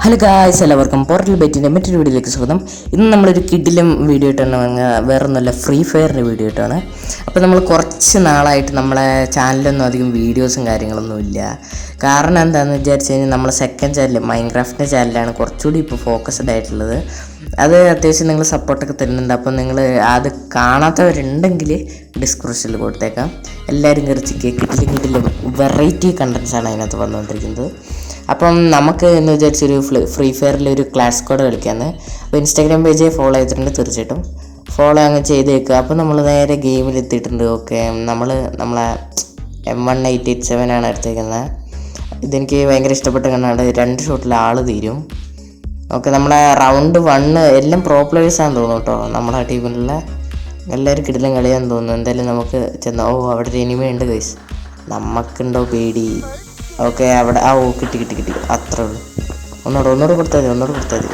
Hello guys, എല്ലാവർക്കും portal ബൈറ്റിൻ്റെ മറ്റൊരു വീഡിയോയിലേക്ക് സ്വാഗതം. ഇന്ന് നമ്മളൊരു കിഡിലും വീഡിയോ ഇട്ടാണ് വേറെ ഒന്നുമല്ല, ഫ്രീ ഫയറിൻ്റെ വീഡിയോ ഇട്ടാണ്. അപ്പോൾ നമ്മൾ കുറച്ച് നാളായിട്ട് നമ്മളെ ചാനലൊന്നും അധികം വീഡിയോസും കാര്യങ്ങളൊന്നും ഇല്ല. കാരണം എന്താണെന്ന് വിചാരിച്ചു കഴിഞ്ഞാൽ നമ്മളെ സെക്കൻഡ് ചാനൽ മൈൻക്രാഫ്റ്റിൻ്റെ ചാനലാണ് കുറച്ചുകൂടി ഇപ്പോൾ ഫോക്കസ്ഡ് ആയിട്ടുള്ളത്. അത് അത്യാവശ്യം നിങ്ങൾ സപ്പോർട്ടൊക്കെ തരുന്നുണ്ട്. അപ്പോൾ നിങ്ങൾ അത് കാണാത്തവരുണ്ടെങ്കിൽ ഡിസ്ക്രിപ്ഷനിൽ കൊടുത്തേക്കാം. എല്ലാവരും കുറച്ച് കിഡിലും വെറൈറ്റി കണ്ടൻസാണ് അതിനകത്ത് വന്നുകൊണ്ടിരിക്കുന്നത്. അപ്പം നമുക്ക് എന്ന് വിചാരിച്ചൊരു ഫ്രീ ഫയറിൽ ഒരു ക്ലാസ് കോഡ് കളിക്കാമെന്ന്. അപ്പോൾ ഇൻസ്റ്റാഗ്രാം പേജ് ഫോളോ ചെയ്തിട്ടുണ്ട്, തീർച്ചയായിട്ടും ഫോളോ അങ്ങ് ചെയ്തേക്കുക. അപ്പോൾ നമ്മൾ നേരെ ഗെയിമിൽ എത്തിയിട്ടുണ്ട്. ഓക്കെ, നമ്മളെ M1887 ആണ് എടുത്തേക്കുന്നത്. ഇതെനിക്ക് ഭയങ്കര ഇഷ്ടപ്പെട്ട കണ്ണാണ്. 2 ഷോട്ടിൽ ആൾ തീരും. ഓക്കെ, നമ്മളെ റൗണ്ട് 1 എല്ലാം പ്രോ പ്ലേയേഴ്സാണെന്ന് തോന്നുന്നു കേട്ടോ. നമ്മുടെ ടീമിലുള്ള എല്ലാവരും കിടിലം കളിയാന്ന് തോന്നുന്നു. എന്തായാലും നമുക്ക് ചെന്ന് അവിടെ ഒരു എനിമി ഉണ്ട് ഗൈസ്. നമുക്കുണ്ടോ പേടി? ഓക്കെ, അവിടെ കിട്ടി അത്രേ ഉള്ളൂ. ഒന്നുകൂടെ കൊടുത്താൽ മതി.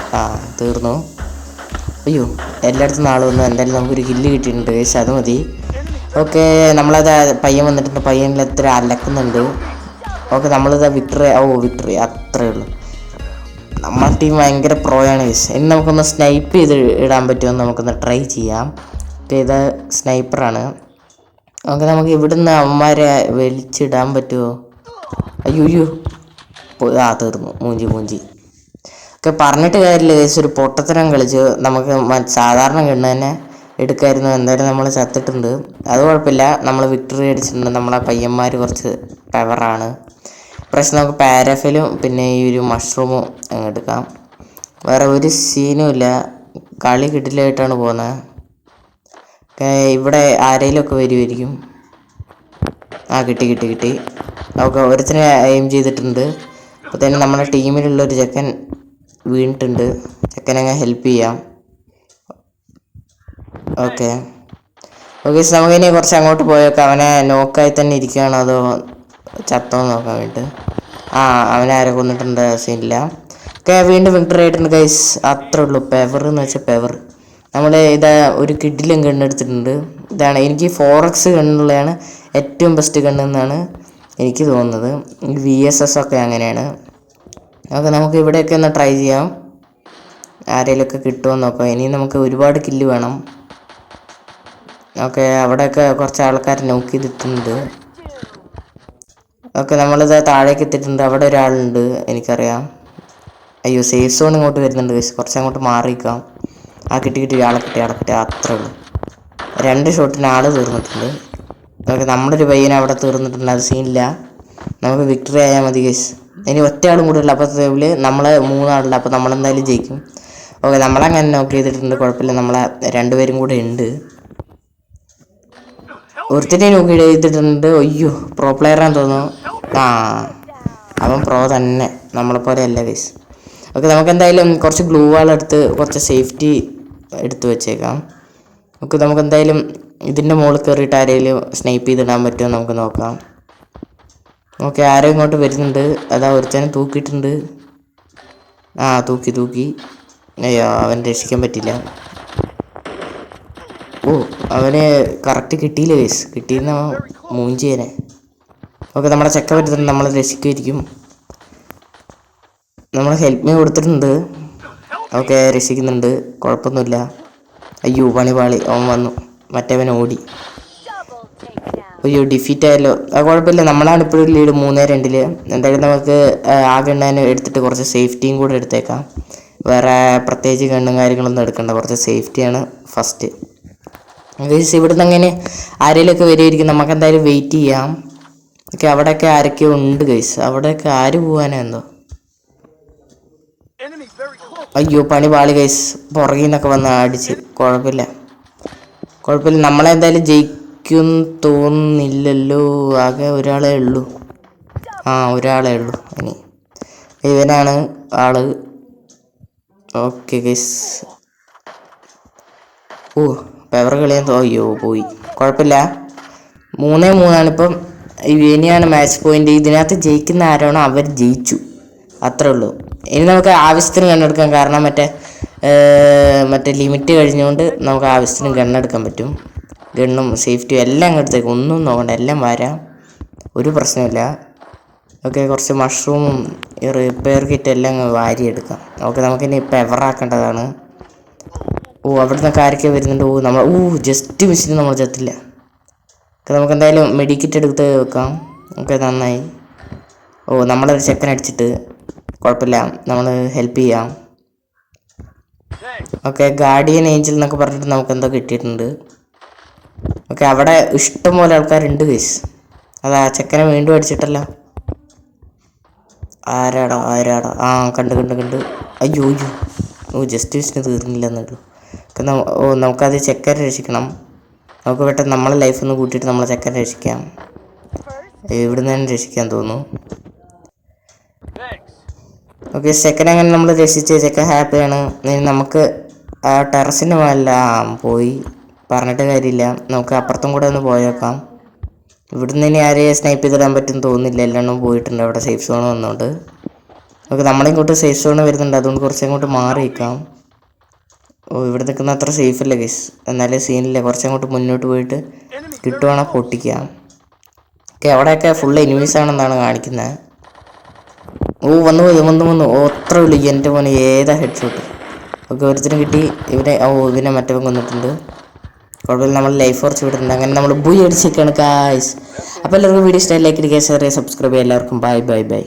തീർന്നു. അയ്യോ, എല്ലായിടത്തും നാളെ വന്നു. എന്തായാലും നമുക്കൊരു കില്ല് കിട്ടിയിട്ടുണ്ട് ഗൈസ്, അത് മതി. ഓക്കെ, നമ്മളത് പയ്യൻ വന്നിട്ടുണ്ട്. പയ്യനിൽ എത്ര അലക്കുന്നുണ്ട്. ഓക്കെ, നമ്മളിതാ വിക്ടറി അത്രേ ഉള്ളൂ. നമ്മുടെ ടീം ഭയങ്കര പ്രോയാണ് ഗൈസ്. ഇനി നമുക്കൊന്ന് സ്നൈപ്പ് ചെയ്ത് ഇടാൻ പറ്റുമെന്ന് നമുക്കൊന്ന് ട്രൈ ചെയ്യാം. ഓക്കെ, ഇത് സ്നൈപ്പറാണ്. ഓക്കെ, നമുക്ക് ഇവിടുന്ന് അവന്മാരെ വലിച്ചിടാൻ പറ്റുമോ? അയ്യോ തീർന്നു. മൂഞ്ചി. ഒക്കെ പറഞ്ഞിട്ട് കാര്യമില്ല ഗൈസ്, ഒരു പൊട്ടത്തരം കളിച്ച് നമുക്ക് സാധാരണ ഗണ്ണ് തന്നെ എടുക്കായിരുന്നു. എന്തായാലും നമ്മൾ ചത്തിട്ടുണ്ട്, അത് കുഴപ്പമില്ല. നമ്മൾ വിക്ടറി അടിച്ചിട്ടുണ്ട്. നമ്മളെ പയ്യന്മാർ കുറച്ച് പവറാണ്. പ്രശ്നം നമുക്ക് പാരഫലും പിന്നെ ഈ ഒരു മഷ്റൂമും അങ്ങ് എടുക്കാം. വേറെ ഒരു സീനും ഇല്ല, കളി കിടിലായിട്ടാണ് പോകുന്നത്. ഇവിടെ ആരെങ്കിലുമൊക്കെ വരുമായിരിക്കും. കിട്ടി. ഓക്കെ, ഒരുത്തിനെ എയിം ചെയ്തിട്ടുണ്ട്. അപ്പോൾ തന്നെ നമ്മുടെ ടീമിലുള്ളൊരു ചെക്കൻ വീണിട്ടുണ്ട്. ചെക്കനങ്ങ് ഹെൽപ്പ് ചെയ്യാം. ഓക്കെ, നമുക്കിനി കുറച്ച് അങ്ങോട്ട് പോയേക്കാം. അവനെ നോക്കായി തന്നെ ഇരിക്കുകയാണോ അതോ ചത്തോ നോക്കാൻ വേണ്ടിയിട്ട്. അവനെ ആരെ കൊന്നിട്ടുണ്ട്, സീനില്ല. ഓക്കെ, വീണ്ടും വിക്ടറി ആയിട്ടുണ്ട് ഗൈസ്, അത്രേ ഉള്ളൂ. പെവർ എന്ന് വെച്ചാൽ പെവർ. നമ്മൾ ഒരു കിഡിലും ഗണ്ണെടുത്തിട്ടുണ്ട്. ഇതാണ് എനിക്ക് 4x ഗണ്ണുള്ളതാണ് ഏറ്റവും ബെസ്റ്റ് ഗണ്ണെന്നാണ് എനിക്ക് തോന്നുന്നത്. VSS ഒക്കെ അങ്ങനെയാണ്. ഓക്കെ, നമുക്ക് ഇവിടെയൊക്കെ ഒന്ന് ട്രൈ ചെയ്യാം. ആരെങ്കിലുമൊക്കെ കിട്ടുമോ നോക്കാം. ഇനി നമുക്ക് ഒരുപാട് കില്ല് വേണം. ഓക്കെ, അവിടെയൊക്കെ കുറച്ച് ആൾക്കാർ നോക്ക് ചെയ്തിട്ടുണ്ട്. ഓക്കെ, നമ്മളിത് താഴേക്ക് എത്തിയിട്ടുണ്ട്. അവിടെ ഒരാളുണ്ട്, എനിക്കറിയാം. അയ്യോ, സേഫ് സോൺ ഇങ്ങോട്ട് വരുന്നുണ്ട്. കുറച്ച് അങ്ങോട്ട് മാറിക്കാം. കിട്ടി ആളെ കിട്ടി അത്രേ ഉള്ളൂ. 2 ഷോട്ടിന് ആൾ തീർന്നിട്ടുണ്ട്. ഓക്കെ, നമ്മുടെ ഒരു പയ്യനെ അവിടെ തീർന്നിട്ടുണ്ട്, അത് സീനില്ല. നമുക്ക് വിക്ടറി ആയാൽ മതി ഗൈസ്. ഇനി ഒറ്റ ആളും കൂടെ ഉള്ളു. അപ്പോൾ നമ്മൾ 3 ആളുണ്ട്. അപ്പോൾ നമ്മളെന്തായാലും ജയിക്കും. ഓക്കെ, നമ്മളങ്ങനെ നോക്ക് ചെയ്തിട്ടുണ്ട്, കുഴപ്പമില്ല. നമ്മളെ 2 പേരും കൂടെ ഉണ്ട്. ഒരുത്തിനെ നോക്കി ചെയ്തിട്ടുണ്ട്. അയ്യോ, പ്രോ പ്ലെയറാന്ന് തോന്നുന്നു. അവൻ പ്രോ തന്നെ, നമ്മളെപ്പോലെ അല്ല ഗൈസ്. ഓക്കെ, നമുക്കെന്തായാലും കുറച്ച് ഗ്ലൂ വാളെടുത്ത് കുറച്ച് സേഫ്റ്റി എടുത്ത് വെച്ചേക്കാം. ഓക്കെ, നമുക്കെന്തായാലും ഇതിൻ്റെ മുകളിൽ കയറിയിട്ട് ആരെങ്കിലും സ്നൈപ്പ് ചെയ്തിടാൻ പറ്റുമോ നമുക്ക് നോക്കാം. ഓക്കെ, ആരോ ഇങ്ങോട്ട് വരുന്നുണ്ട്. അതാ ഒരുത്തനെ തൂക്കിയിട്ടുണ്ട്. തൂക്കി. അയ്യോ, അവൻ രക്ഷിക്കാൻ പറ്റില്ല. അവന് കറക്റ്റ് കിട്ടിയില്ല ഗൈസ്. കിട്ടിയിരുന്ന മൂഞ്ചിയനെ. ഓക്കെ, നമ്മുടെ ചെക്ക വരുന്നുണ്ട്, നമ്മൾ രക്ഷിക്കുമായിരിക്കും. നമ്മൾ ഹെൽപ്പ് മീ കൊടുത്തിട്ടുണ്ട്. ഓക്കെ, രക്ഷിക്കുന്നുണ്ട്, കുഴപ്പമൊന്നുമില്ല. അയ്യോ, പണി അവൻ വന്നു, മറ്റവൻ ഓടി. അയ്യോ, ഡിഫീറ്റ് ആയല്ലോ. കുഴപ്പമില്ല, നമ്മളാണ് ഇപ്പോഴും ലീഡ് 3-2. എന്തായാലും നമുക്ക് ആ ഗണ്ണാന് എടുത്തിട്ട് കുറച്ച് സേഫ്റ്റിയും കൂടെ എടുത്തേക്കാം. വേറെ പ്രത്യേകിച്ച് ഗണ്ണും കാര്യങ്ങളൊന്നും എടുക്കണ്ട, കുറച്ച് സേഫ്റ്റിയാണ് ഫസ്റ്റ്. ഗൈസ്, ഇവിടുന്ന് അങ്ങനെ ആരെങ്കിലുമൊക്കെ വരുമായിരിക്കും. നമുക്ക് എന്തായാലും വെയിറ്റ് ചെയ്യാം. ഓക്കെ, അവിടെയൊക്കെ ആരൊക്കെയോ ഉണ്ട് ഗൈസ്. അവിടെയൊക്കെ ആര് പോകാനാ എന്തോ. അയ്യോ, പണി പാളി ഗൈസ്. പുറകിൽ നിന്നൊക്കെ വന്ന് അടിച്ച്. കുഴപ്പമില്ല, നമ്മളെന്തായാലും ജയിക്കും തോന്നുന്നില്ലല്ലോ. ആകെ ഒരാളേ ഉള്ളൂ. ഇനി ഇവനാണ് ആള്. Okay guys. പെവർ കളിയാൻ അയ്യോ പോയി. കുഴപ്പമില്ല, 3-3 ഇപ്പം. ഇനിയാണ് മാച്ച് പോയിന്റ്. ഇതിനകത്ത് ജയിക്കുന്ന ആരാണോ അവർ ജയിച്ചു, അത്രേ ഉള്ളൂ. ഇനി നമുക്ക് ആവശ്യത്തിന് ഗണ്ണെടുക്കാം. കാരണം മറ്റേ ലിമിറ്റ് കഴിഞ്ഞുകൊണ്ട് നമുക്ക് ആവശ്യത്തിന് ഗണ്ണെടുക്കാൻ പറ്റും. ഗണ്ണും സേഫ്റ്റിയും എല്ലാം അങ്ങ് എടുത്തേക്കും, ഒന്നും നോക്കണ്ട, എല്ലാം വരാം, ഒരു പ്രശ്നമില്ല. ഓക്കെ, കുറച്ച് മഷ്റൂമും ഈ റിപ്പയർ കിറ്റ് എല്ലാം വാരിയെടുക്കാം. ഓക്കെ, നമുക്കിനി പെവറാക്കേണ്ടതാണ്. അവിടെ നിന്നൊക്കെ ആരൊക്കെ വരുന്നുണ്ട്. ജസ്റ്റ് മിസ്സിന് നമ്മൾ ചത്തില്ല. ഓക്കെ, നമുക്ക് എന്തായാലും മെഡിക്കിറ്റ് എടുത്ത് വെക്കാം. ഓക്കെ, നന്നായി. നമ്മളൊരു ചെക്കൻ അടിച്ചിട്ട് കുഴപ്പമില്ല, നമ്മൾ ഹെൽപ്പ് ചെയ്യാം. ഓക്കെ, ഗാർഡിയൻ ഏഞ്ചൽ എന്നൊക്കെ പറഞ്ഞിട്ട് നമുക്ക് എന്തോ കിട്ടിയിട്ടുണ്ട്. ഓക്കെ, അവിടെ ഇഷ്ടംപോലെ ആൾക്കാരുണ്ട് ഗൈസ്. അതാ ചെക്കനെ വീണ്ടും അടിച്ചിട്ടല്ല. ആരാടാ? കണ്ട് അയ്യോ ജസ്റ്റ് മിസ്സിന് തീർന്നില്ല എന്നുള്ളൂ. നമുക്കത് ചെക്കനെ രക്ഷിക്കണം. നമുക്ക് പെട്ടെന്ന് നമ്മളെ ലൈഫൊന്ന് കൂട്ടിയിട്ട് നമ്മളെ ചെക്കനെ രക്ഷിക്കാം. ഇവിടുന്ന് തന്നെ രക്ഷിക്കാൻ തോന്നുന്നു. ഓക്കെ, ചെക്കനെ അങ്ങനെ നമ്മൾ രക്ഷിച്ച് ചെക്കൻ ഹാപ്പിയാണ്. നമുക്ക് ആ ടെറസിന് മേലെല്ലാം പോയി പറഞ്ഞിട്ട് കാര്യമില്ല. നമുക്ക് അപ്പുറത്തും കൂടെ ഒന്ന് പോയേക്കാം. ഇവിടുന്ന് ഇനി ആരെയും സ്നൈപ്പ് ചെയ്തിടാൻ പറ്റും തോന്നുന്നില്ല. എല്ലാം പോയിട്ടുണ്ട്. അവിടെ സേഫ് സോൺ വന്നുകൊണ്ട്. ഓക്കെ, നമ്മളിങ്ങോട്ട് സേഫ് സോൺ വരുന്നുണ്ട്. അതുകൊണ്ട് കുറച്ചങ്ങോട്ട് മാറി നിൽക്കാം. ഇവിടെ നിൽക്കുന്ന അത്ര സേഫ് അല്ല ഗൈസ്. എന്നാലും സീനില്ല. കുറച്ചങ്ങോട്ട് മുന്നോട്ട് പോയിട്ട് കിട്ടുവാണെങ്കിൽ പൊട്ടിക്കാം. ഓക്കെ, അവിടെയൊക്കെ ഫുൾ എനിമീസ് ആണെന്നാണ് കാണിക്കുന്നത്. വന്നു. അത്ര ഉള്ളു എൻ്റെ മോനെ. ഏതാ ഹെഡ് ഷോട്ട്. ഓക്കെ, ഒരുത്തരം കിട്ടി. ഇവനെ മറ്റവൻ കൊന്നിട്ടുണ്ട്. കുഴപ്പമില്ല, നമ്മൾ ലൈഫ് കുറച്ച് വിടുന്നുണ്ട്. അങ്ങനെ നമ്മൾ ബുയി അടിച്ചേക്കാണ് ഗായ്സ്. അപ്പോൾ എല്ലാവർക്കും വീഡിയോ ഇഷ്ടമായി ലൈക്ക് ചെയ്യുക, ഷെയർ ചെയ്യുക, സബ്സ്ക്രൈബ് ചെയ്യുക. എല്ലാവർക്കും ബൈ.